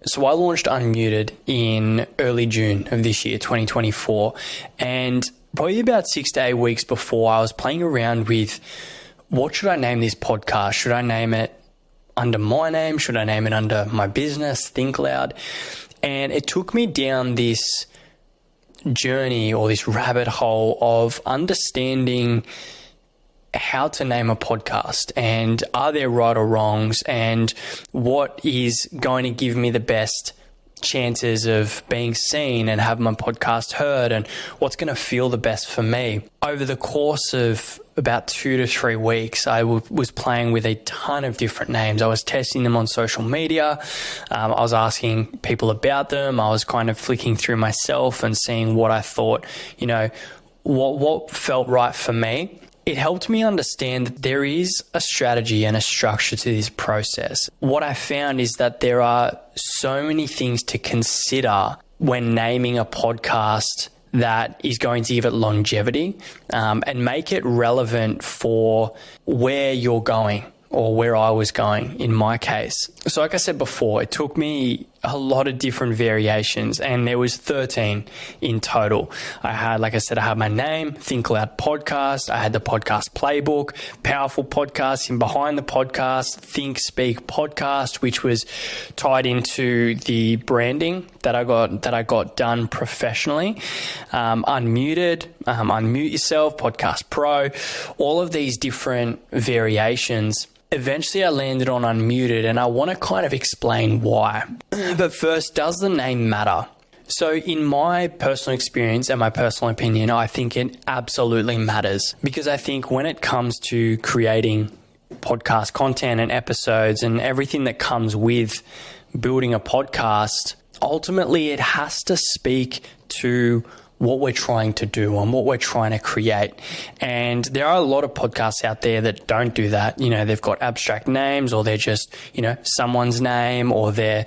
So I launched Unmuted in early June of this year, 2024. And probably about 6 to 8 weeks before, I was playing around with what should I name this podcast? Should I name it under my name? Should I name it under my business, Think Loud? And it took me down this journey or this rabbit hole of understanding how to name a podcast and are there right or wrongs and what is going to give me the best chances of being seen and have my podcast heard and what's going to feel the best for me. Over the course of about 2 to 3 weeks, I was playing with a ton of different names. I was testing them on social media. I was asking people about them. I was kind of flicking through myself and seeing what I thought, what felt right for me. It helped me understand that there is a strategy and a structure to this process. What I found is that there are so many things to consider when naming a podcast that is going to give it longevity and make it relevant for where you're going or where I was going in my case. So like I said before, it took me a lot of different variations and there was 13 in total. I had my name, Think Loud Podcast. I had the podcast playbook, Powerful Podcast, and behind the podcast, Think Speak Podcast, which was tied into the branding that I got done professionally. Unmuted, Unmute Yourself, Podcast Pro, all of these different variations. Eventually I landed on Unmuted and I want to kind of explain why. But first, does the name matter? So in my personal experience and my personal opinion, I think it absolutely matters because I think when it comes to creating podcast content and episodes and everything that comes with building a podcast, ultimately it has to speak to what we're trying to do and what we're trying to create. And there are a lot of podcasts out there that don't do that. They've got abstract names or they're just, someone's name or they're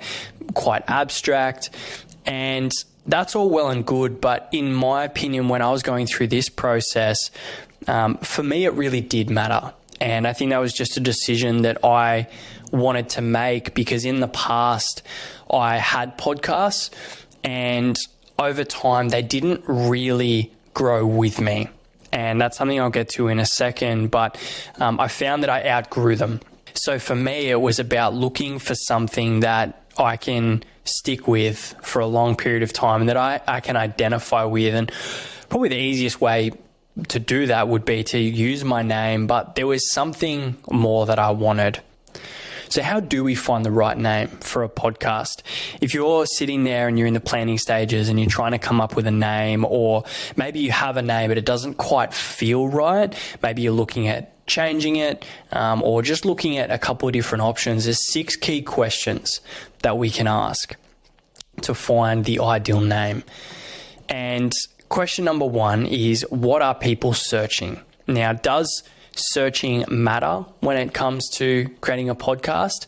quite abstract. And that's all well and good. But in my opinion, when I was going through this process, for me, it really did matter. And I think that was just a decision that I wanted to make because in the past I had podcasts and over time, they didn't really grow with me. And that's something I'll get to in a second, but I found that I outgrew them. So for me, it was about looking for something that I can stick with for a long period of time and that I can identify with. And probably the easiest way to do that would be to use my name, but there was something more that I wanted. So how do we find the right name for a podcast? If you're sitting there and you're in the planning stages and you're trying to come up with a name, or maybe you have a name but it doesn't quite feel right, maybe you're looking at changing it or just looking at a couple of different options, there's 6 key questions that we can ask to find the ideal name. And question number 1 is, what are people searching? Now, does searching matter when it comes to creating a podcast?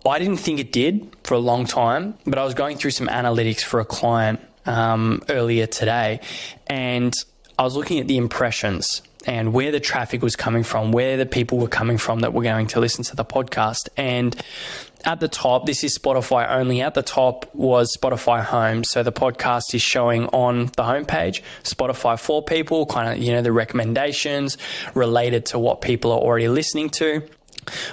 I didn't think it did for a long time, but I was going through some analytics for a client earlier today, and I was looking at the impressions and where the traffic was coming from, where the people were coming from that were going to listen to the podcast. And at the top, this is Spotify only. At the top was Spotify Home. So the podcast is showing on the homepage, Spotify for people, kind of, the recommendations related to what people are already listening to.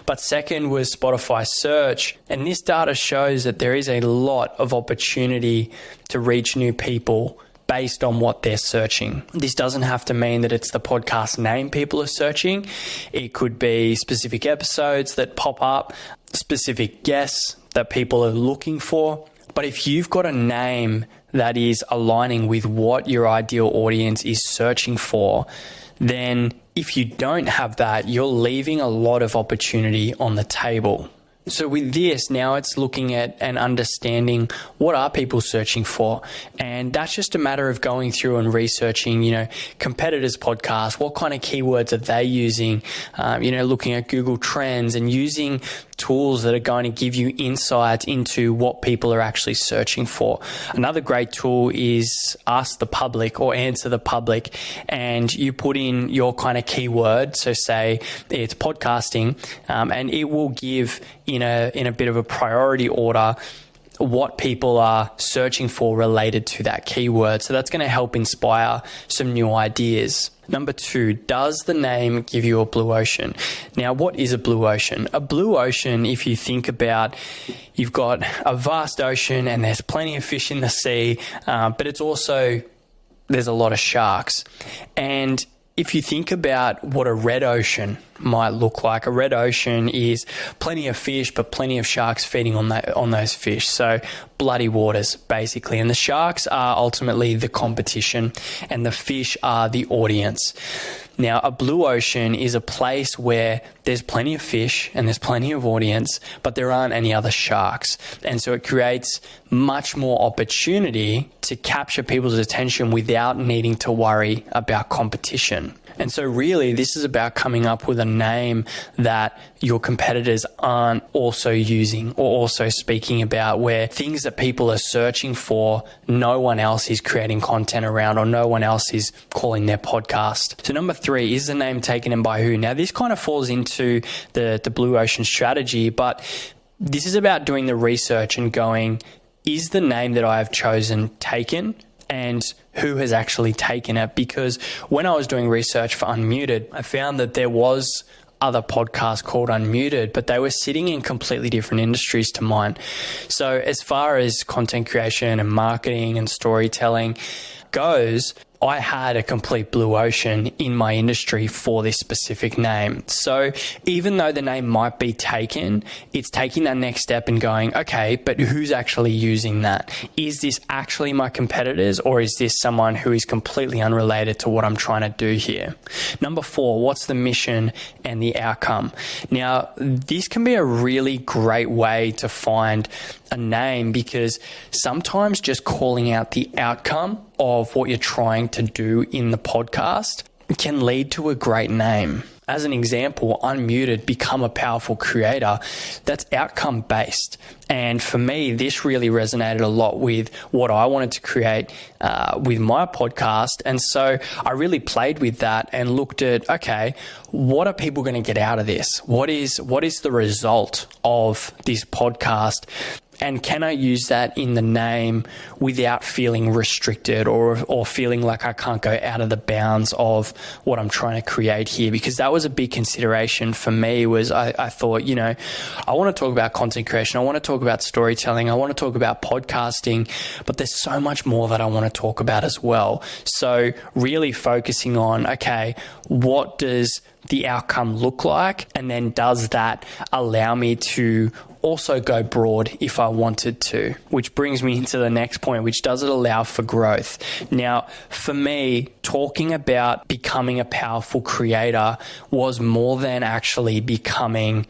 But second was Spotify search. And this data shows that there is a lot of opportunity to reach new people based on what they're searching. This doesn't have to mean that it's the podcast name people are searching. It could be specific episodes that pop up, specific guests that people are looking for. But if you've got a name that is aligning with what your ideal audience is searching for, then if you don't have that, you're leaving a lot of opportunity on the table. So with this, now it's looking at and understanding what are people searching for. And that's just a matter of going through and researching, competitors' podcasts, what kind of keywords are they using, looking at Google Trends and using tools that are going to give you insights into what people are actually searching for. Another great tool is Ask the Public or Answer the Public, and you put in your kind of keyword. So say it's podcasting, and it will give in a bit of a priority order what people are searching for related to that keyword. So that's going to help inspire some new ideas. Number 2, does the name give you a blue ocean? Now, what is a blue ocean? A blue ocean, if you think about, you've got a vast ocean and there's plenty of fish in the sea, but it's also, there's a lot of sharks. And if you think about what a red ocean might look like, a red ocean is plenty of fish, but plenty of sharks feeding on those fish. So bloody waters, basically. And the sharks are ultimately the competition and the fish are the audience. Now, a blue ocean is a place where there's plenty of fish and there's plenty of audience, but there aren't any other sharks. And so it creates much more opportunity to capture people's attention without needing to worry about competition. And so really, this is about coming up with a name that your competitors aren't also using or also speaking about, where things that people are searching for, no one else is creating content around or no one else is calling their podcast. So number 3, is the name taken and by who? Now, this kind of falls into the blue ocean strategy, but this is about doing the research and going, is the name that I have chosen taken? And who has actually taken it? Because when I was doing research for Unmuted, I found that there was other podcasts called Unmuted, but they were sitting in completely different industries to mine. So as far as content creation and marketing and storytelling goes, I had a complete blue ocean in my industry for this specific name. So even though the name might be taken, it's taking that next step and going, okay, but who's actually using that? Is this actually my competitors, or is this someone who is completely unrelated to what I'm trying to do here? Number 4, what's the mission and the outcome? Now, this can be a really great way to find a name, because sometimes just calling out the outcome of what you're trying to do in the podcast can lead to a great name. As an example, Unmuted, become a powerful creator. That's outcome based. And for me, this really resonated a lot with what I wanted to create with my podcast. And so I really played with that and looked at, okay, what are people going to get out of this? What is the result of this podcast? And can I use that in the name without feeling restricted or feeling like I can't go out of the bounds of what I'm trying to create here? Because that was a big consideration for me. Was I thought, I want to talk about content creation. I want to talk about storytelling. I want to talk about podcasting, but there's so much more that I want to talk about as well. So really focusing on, okay, what does the outcome look like? And then does that allow me to also go broad if I wanted to? Which brings me into the next point, which does it allow for growth? Now, for me, talking about becoming a powerful creator was more than actually becoming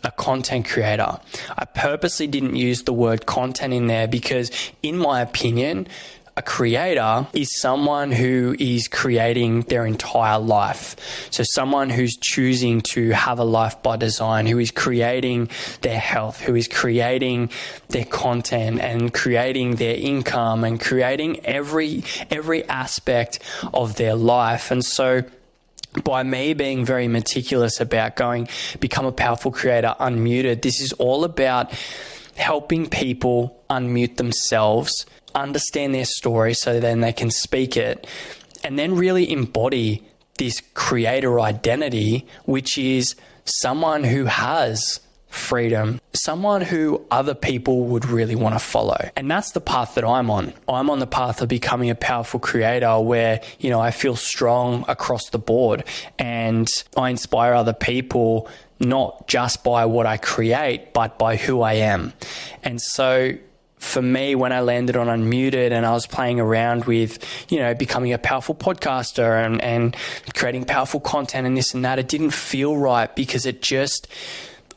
a content creator. I purposely didn't use the word content in there because, in my opinion, a creator is someone who is creating their entire life. So someone who's choosing to have a life by design, who is creating their health, who is creating their content and creating their income and creating every aspect of their life. And so by me being very meticulous about going, become a powerful creator, Unmuted, this is all about helping people unmute themselves, understand their story so then they can speak it, and then really embody this creator identity, which is someone who has freedom, someone who other people would really want to follow. And that's the path that I'm on. I'm on the path of becoming a powerful creator where, I feel strong across the board and I inspire other people not just by what I create, but by who I am. And so for me, when I landed on Unmuted and I was playing around with, becoming a powerful podcaster and creating powerful content and this and that, it didn't feel right because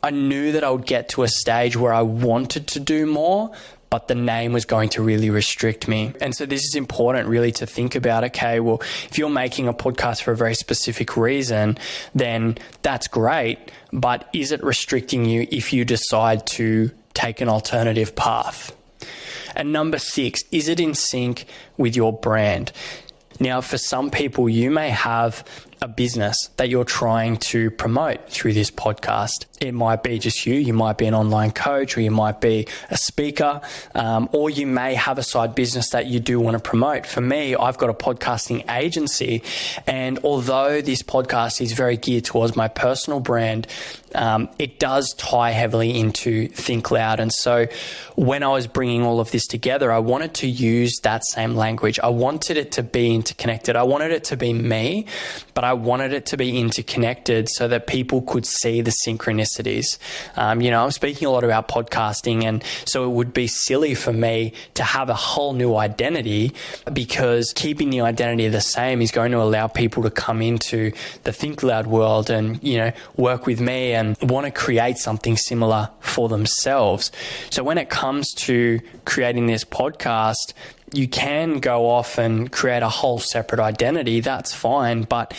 I knew that I would get to a stage where I wanted to do more, but the name was going to really restrict me. And so this is important really to think about, okay, well, if you're making a podcast for a very specific reason, then that's great, but is it restricting you if you decide to take an alternative path? And number 6, is it in sync with your brand? Now, for some people, you may have a business that you're trying to promote through this podcast. It might be just you might be an online coach, or you might be a speaker, or you may have a side business that you do want to promote. For me, I've got a podcasting agency, and although this podcast is very geared towards my personal brand, it does tie heavily into Think Loud. And so when I was bringing all of this together, I wanted to use that same language. I wanted it to be interconnected. I wanted it to be me, but I wanted it to be interconnected so that people could see the synchronicities. I'm speaking a lot about podcasting, and so it would be silly for me to have a whole new identity, because keeping the identity the same is going to allow people to come into the Think Loud world and, work with me and want to create something similar for themselves. So when it comes to creating this podcast, you can go off and create a whole separate identity. That's fine. But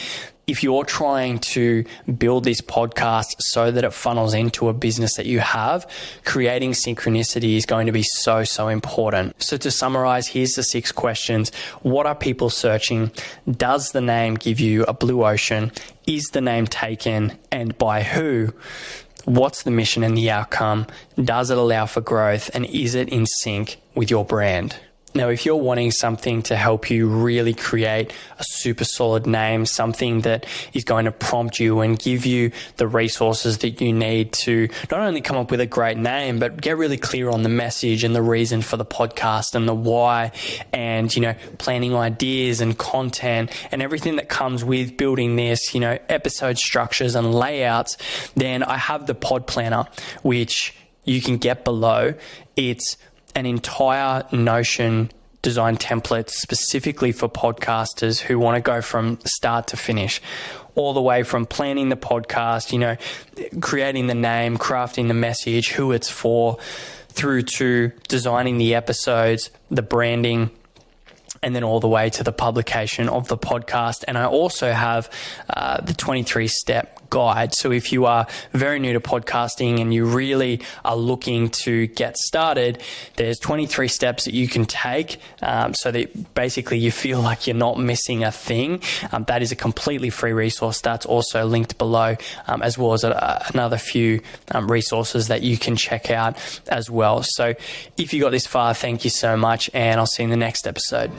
if you're trying to build this podcast so that it funnels into a business that you have, creating synchronicity is going to be so, so important. So to summarize, here's the 6 questions. What are people searching? Does the name give you a blue ocean? Is the name taken, and by who? What's the mission and the outcome? Does it allow for growth? And is it in sync with your brand? Now, if you're wanting something to help you really create a super solid name, something that is going to prompt you and give you the resources that you need to not only come up with a great name, but get really clear on the message and the reason for the podcast and the why, and, planning ideas and content and everything that comes with building this, episode structures and layouts, then I have the Podplanner, which you can get below. It's an entire Notion design template specifically for podcasters who want to go from start to finish, all the way from planning the podcast, creating the name, crafting the message, who it's for, through to designing the episodes, the branding, and then all the way to the publication of the podcast. And I also have the 23-step guide. So if you are very new to podcasting and you really are looking to get started, there's 23 steps that you can take so that basically you feel like you're not missing a thing. That is a completely free resource. That's also linked below, as well as another few resources that you can check out as well. So if you got this far, thank you so much, and I'll see you in the next episode.